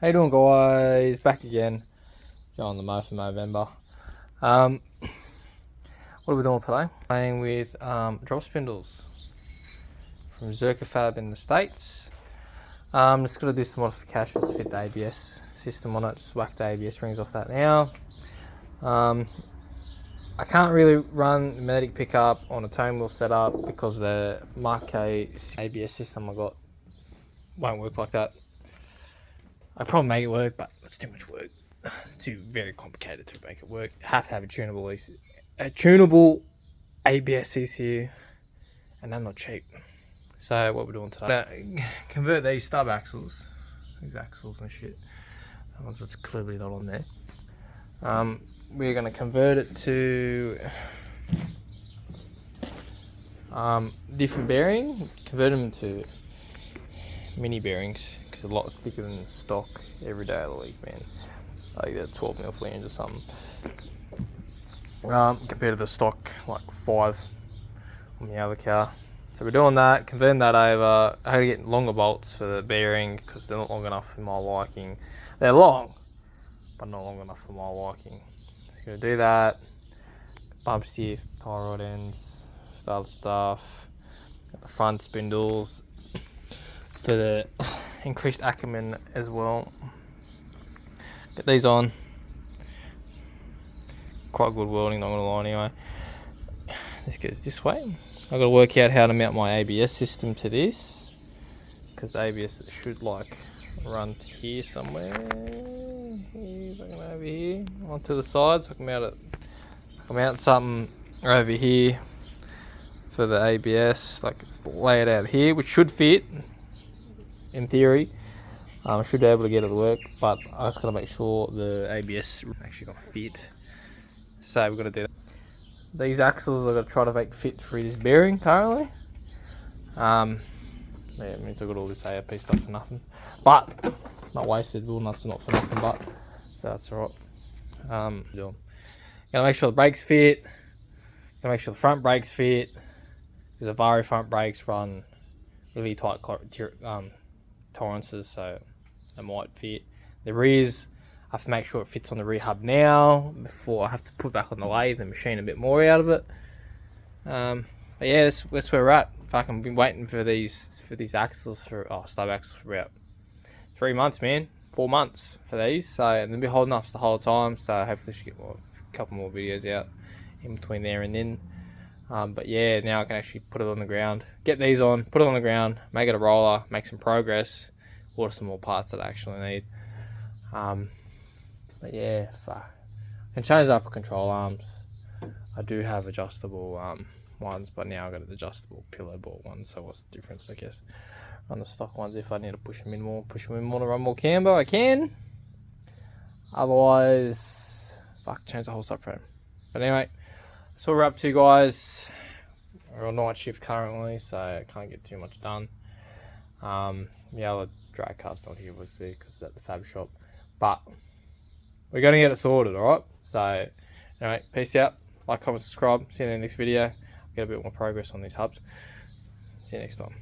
How you doing, guys? Back again. On the most of November. What are we doing today? Playing with Drop Spindles from Zerek in the States. Just got to do some modifications to fit the ABS system on it. Just whack the ABS rings off that now. I can't really run the magnetic pickup on a tone wheel setup because the Mark K ABS system I got won't work like that. I probably make it work, but it's too much work. It's too very complicated to make it work. You have to have a tunable ABS ECU, and they're not cheap. So what we're doing today, now, convert these stub axles, these axles and shit. That one's that's clearly not on there. We're going to convert it to different bearing. Convert them to mini bearings. A lot thicker than stock every day of the week, man. Like they're 12mm flange or something. Compared to the stock, like 5 on the other car. So we're doing that, converting that over. I had to get longer bolts for the bearing because they're not long enough for my liking. They're long, but not long enough for my liking. So gonna do that. Bump stiff, tie rod ends, other stuff. Got the front spindles for the increased acumen as well. Get these on. Quite good welding, not gonna lie anyway. This goes this way. I've got to work out how to mount my ABS system to this, because the ABS should like run to here somewhere. Here, over here, onto the side, so I can mount it. I can mount something over here for the ABS, like it's laid out here, which should fit. In theory, I should be able to get it to work, but I just got to make sure the ABS actually going to fit. So we've got to do that. These axles I've got to try to make fit through this bearing currently. Yeah, it means I've got all this ARP stuff for nothing, but not wasted. Wheel nuts are not for nothing, but so that's alright. Gotta make sure the brakes fit. Gotta make sure the front brakes fit, because the Vari front brakes run really tight tolerances, so it might fit. The rears, I have to make sure it fits on the rear hub now before I have to put back on the lathe and machine a bit more out of it. But yeah, that's where we're at. Fucking been waiting for these axles for stub axles for about 3 months, man. 4 months for these. So and they'll be holding up the whole time. So hopefully I should get a couple more videos out in between there and then. But yeah, now I can actually put it on the ground, get these on, put it on the ground, make it a roller, make some progress, order some more parts that I actually need. But yeah, fuck. I can change up control arms. I do have adjustable ones, but now I've got an adjustable pillow ball one, so what's the difference, I guess? On the stock ones, if I need to push them in more to run more camber, I can. Otherwise, fuck, change the whole subframe. But anyway, that's what we're up to, guys. We're on night shift currently, so I can't get too much done. The other drag car's not here, obviously, because it's at the fab shop. But we're going to get it sorted, alright? So, anyway, peace out. Like, comment, subscribe. See you in the next video. Get a bit more progress on these hubs. See you next time.